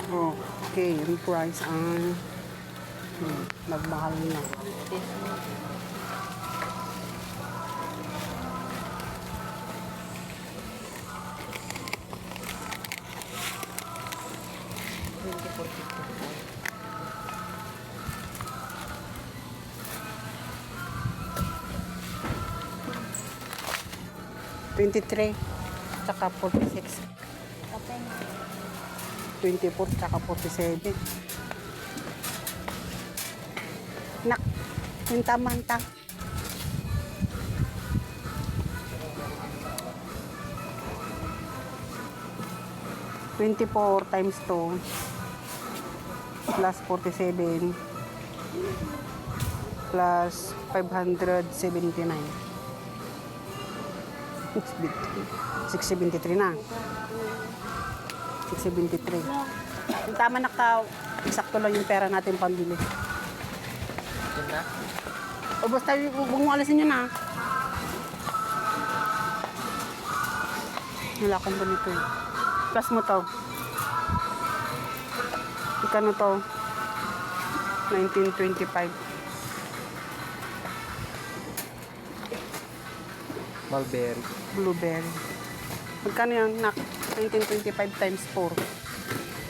Okay, yung price ang nagmahal na. $23 tsaka 46. 24 tsaka 47. Nak, yung tamanta. $24 times 2 plus 47 plus 579. 673 na. 673. Yung tama na ka, sakto lang yung pera natin pambili. Yun na? O basta huwag mo alisin yun, ha. Wala akong ganito eh. Plus mo to. Ikano to? 1925. Mulberry. Blueberry. Magkano yan, nak? 1925 times 4.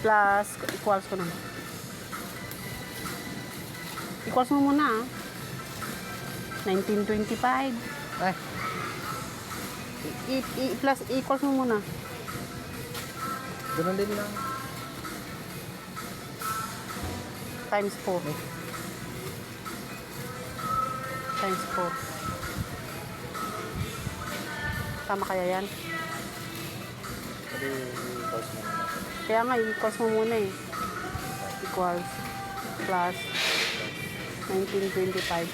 Plus, equals ko na. Equals mo muna, ah. 1925. Ay, Plus, equals mo muna. ganun din lang. Times 4. Times 4. Tama kaya yan? Pwede i-pause mo muna. Kaya nga, equals mo muna eh. Equals plus 1925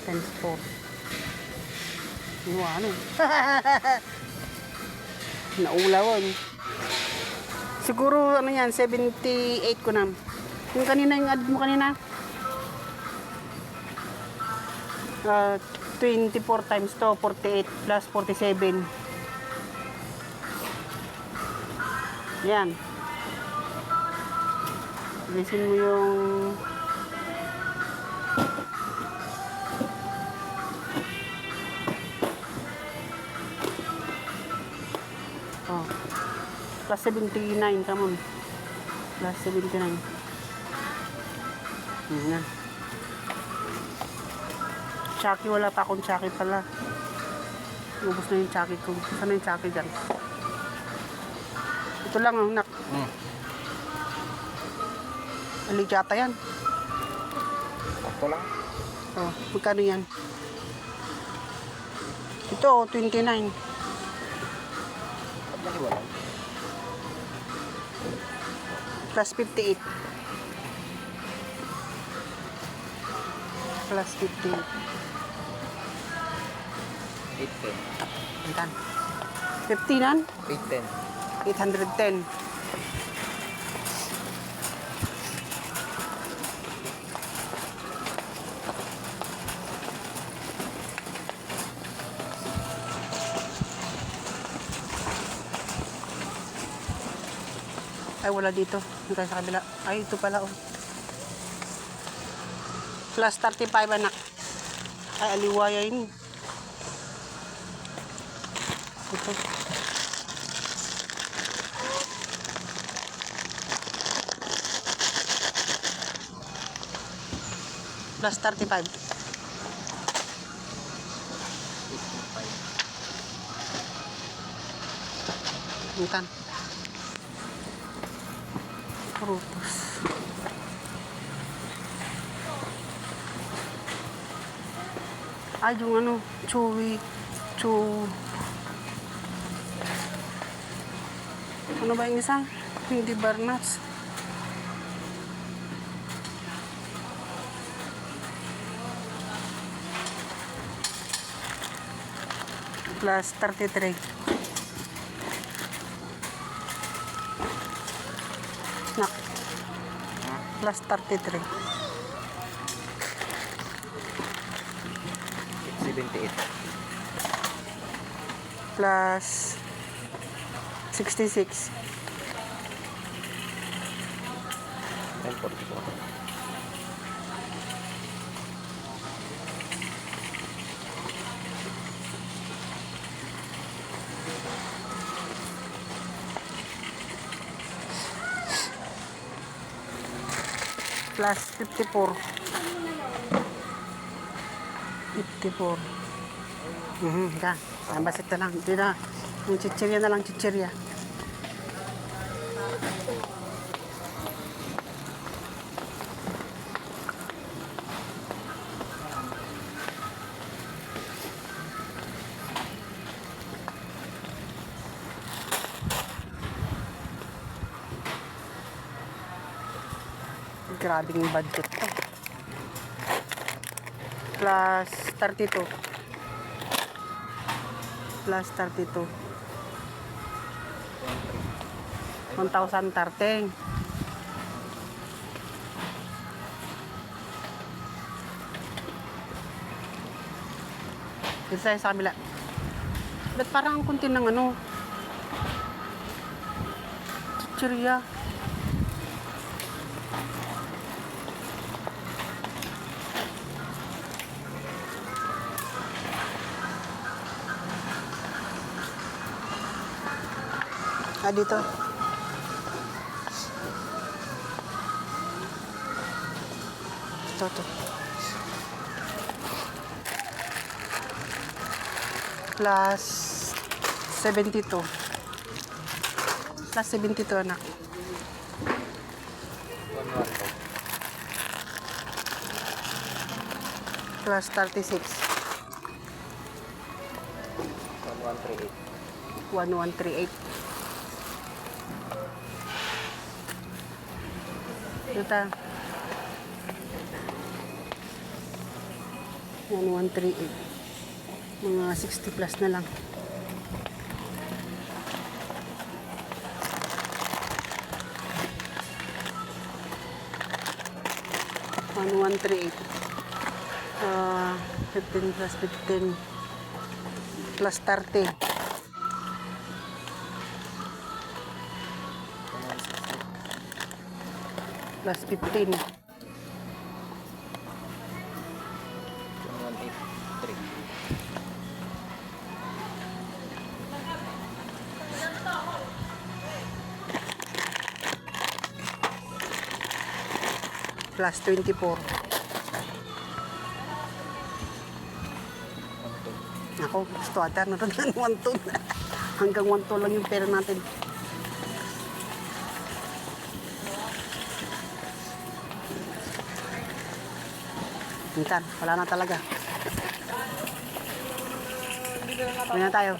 times 4. Ano eh. Naulawon. Siguro, ano yan, 78 ko na. Yung kanina, yung add mo kanina. 24 times to, 48 plus 47. Yan. Bilisin mo yung plus 79, come on. Plus 79. Yan. Chucky, wala pa akong Chucky pala. Ubus na yung Chucky ko. Saan na yung Chucky dyan? Ito lang, oh, nak. Aligata yan. Sakto lang. Oh, magkano yan? Ito, 29. Ba't nahiwalay? Plus 58. Plus 58. 810. Antan. 50 nan? 810. 810. Ay, wala dito. Yung tayo sa kabila. Ay, ito pala, oh. Plus 35, anak. Ay, aliwaya yun. Ito. Plus 35. 825. Bukan. Frutos. Ay, yung ano, chewy. Ano ba yung isa? Hindi Barnats. Plus 33. Nak. Plus 33. 78. Plus 66. 944. Plus 54. 54. Yan. Nabas ito lang. Ito na. Yung chichirya na lang, chichirya. Grabing budget to. Plus 32. Plus 32. 1,013. Dito tayo sa kabila. Ba't parang ang kunti ng ano? Chichirya. Dito. Ito. Plus 72. Plus 72, anak. 112. Plus 36. 1138. 1138. Ito. Yan, 138. Mga 60 plus na lang. One, 138. 15 plus 15 plus 30. Plus 15. 1183. Plus 24. Ako, gusto ata na rin ng 1-2. Hanggang 1-2 lang yung pera natin. Minsan, wala na talaga. Uwi na tayo.